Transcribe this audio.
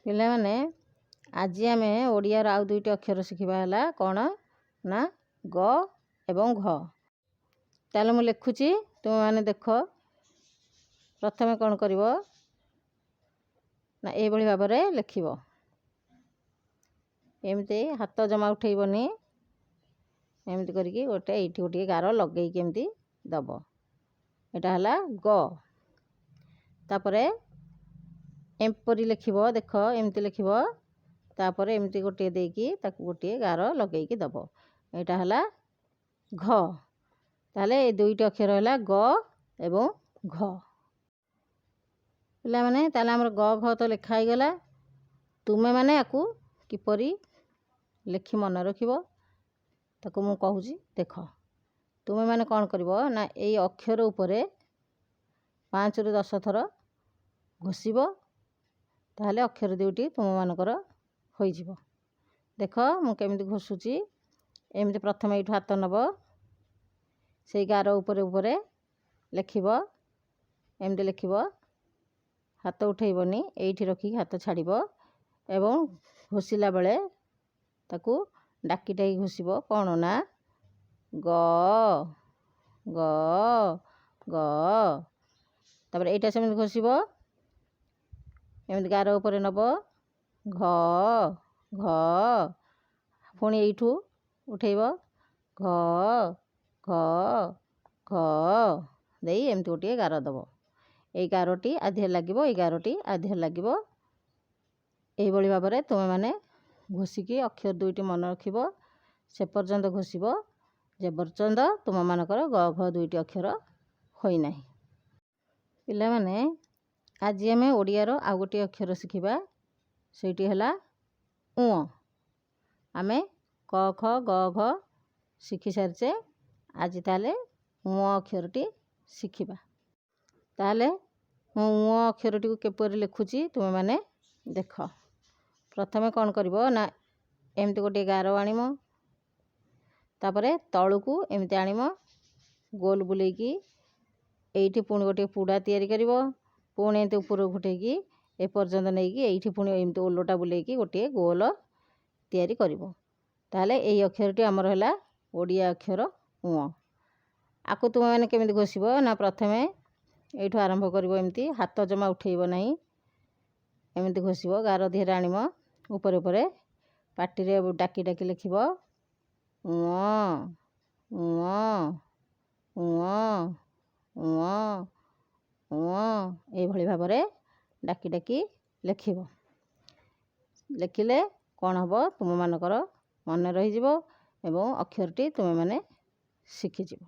ପିଲାମାନେ ଆଜି ଆମେ ଓଡ଼ିଆର ଆଉ ଦୁଇଟି ଅକ୍ଷର ଶିଖିବା ହେଲା କ'ଣ ନା ଗ ଏବଂ ଘ। ତାହେଲେ ମୁଁ ଲେଖୁଛି, ତୁମେମାନେ ଦେଖ। ପ୍ରଥମେ କ'ଣ କରିବ ନା ଏଇଭଳି ଭାବରେ ଲେଖିବ। ଏମିତି ହାତ ଜମା ଉଠେଇବନି, ଏମିତି କରିକି ଗୋଟେ ଏଇଠି ଗୋଟିଏ ଗାର ଲଗେଇକି ଏମିତି ଦେବ। ଏଇଟା ହେଲା ଗ। ତାପରେ ଏପରି ଲେଖିବ, ଦେଖ ଏମିତି ଲେଖିବ। ତାପରେ ଏମିତି ଗୋଟିଏ ଦେଇକି ତାକୁ ଗୋଟିଏ ଗାର ଲଗେଇକି ଦେବ। ଏଇଟା ହେଲା ଘ। ତାହେଲେ ଏ ଦୁଇଟି ଅକ୍ଷର ହେଲା ଗ ଏବଂ ଘ। ପିଲାମାନେ ତାହେଲେ ଆମର ଗ ଘ ତ ଲେଖା ହେଇଗଲା। ତୁମେମାନେ ୟାକୁ କିପରି ଲେଖି ମନେ ରଖିବ ତାକୁ ମୁଁ କହୁଛି, ଦେଖ। ତୁମେମାନେ କ'ଣ କରିବ ନା ଏଇ ଅକ୍ଷର ଉପରେ 5 ରୁ 10 ଥର ଘୋଷିବ। ତାହେଲେ ଅକ୍ଷର ଦୁଇଟି ତୁମମାନଙ୍କର ହୋଇଯିବ। ଦେଖ ମୁଁ କେମିତି ଘୋଷୁଛି। ଏମିତି ପ୍ରଥମେ ଏଇଠୁ ହାତ ନେବ, ସେଇ ଗାର ଉପରେ ଉପରେ ଲେଖିବ। ଏମିତି ଲେଖିବ, ହାତ ଉଠେଇବନି, ଏଇଠି ରଖିକି ହାତ ଛାଡ଼ିବ ଏବଂ ଘୋଷିଲା ବେଳେ ତାକୁ ଡାକି ଡାକି ଘୋଷିବ। କ'ଣ ନା ଗ ଗ ଗ। ତାପରେ ଏଇଟା ସେମିତି ଘୋଷିବ। ଏମିତି ଗାର ଉପରେ ନେବ, ଘ ଘ। ପୁଣି ଏଇଠୁ ଉଠେଇବ, ଘ ଘ ଘ ଦେଇ ଏମିତି ଗୋଟିଏ ଗାର ଦେବ। ଏଇ ଗାରଟି ଆଧିରେ ଲାଗିବ, ଏଇ ଗାରଟି ଆଧିରେ ଲାଗିବ। ଏଇଭଳି ଭାବରେ ତୁମେମାନେ ଘୋଷିକି ଅକ୍ଷର ଦୁଇଟି ମନେ ରଖିବ। ସେ ପର୍ଯ୍ୟନ୍ତ ଘୋଷିବ ଯେ ପର୍ଯ୍ୟନ୍ତ ତୁମମାନଙ୍କର ଗ ଘ ଦୁଇଟି ଅକ୍ଷର ହୋଇନାହିଁ। ପିଲାମାନେ ଆଜି ଆମେ ଓଡ଼ିଆର ଆଉ ଗୋଟିଏ ଅକ୍ଷର ଶିଖିବା। ସେଇଟି ହେଲା ଙ। ଆମେ କ ଖ ଗ ଘ ଶିଖି ସାରିଛେ। ଆଜି ତାହେଲେ ଙ ଅକ୍ଷରଟି ଶିଖିବା। ତାହେଲେ ମୁଁ ଙ ଅକ୍ଷରଟିକୁ କିପରି ଲେଖୁଛି ତୁମେମାନେ ଦେଖ। ପ୍ରଥମେ କ'ଣ କରିବ ନା ଏମିତି ଗୋଟିଏ ଗାର ଆଣିବ। ତାପରେ ତଳକୁ ଏମିତି ଆଣିବ, ଗୋଲ ବୁଲେଇକି ଏଇଠି ପୁଣି ଗୋଟିଏ ପୁଡ଼ା ତିଆରି କରିବ। ପୁଣି ଏମିତି ଉପରକୁ ଉଠେଇକି ଏପର୍ଯ୍ୟନ୍ତ ନେଇକି ଏଇଠି ପୁଣି ଏମିତି ଓଲଟା ବୁଲେଇକି ଗୋଟିଏ ଗୋଲ ତିଆରି କରିବ। ତାହେଲେ ଏଇ ଅକ୍ଷରଟି ଆମର ହେଲା ଓଡ଼ିଆ ଅକ୍ଷର ଙ। ଆକୁ ତୁମେମାନେ କେମିତି ଘୋଷିବ ନା ପ୍ରଥମେ ଏଇଠୁ ଆରମ୍ଭ କରିବ। ଏମିତି ହାତ ଜମା ଉଠେଇବ ନାହିଁ, ଏମିତି ଘୋଷିବ। ଗାର ଧିରେ ଆଣିବ, ଉପରେ ଉପରେ ପାଟିରେ ଡାକି ଡାକି ଲେଖିବ ଙ ଙ ଙ ଙ ଙ। ଏଇଭଳି ଭାବରେ ଡାକି ଡାକି ଲେଖିବ। ଲେଖିଲେ କ'ଣ ହେବ, ତୁମମାନଙ୍କର ମନେ ରହିଯିବ ଏବଂ ଅକ୍ଷରଟି ତୁମେମାନେ ଶିଖିଯିବ।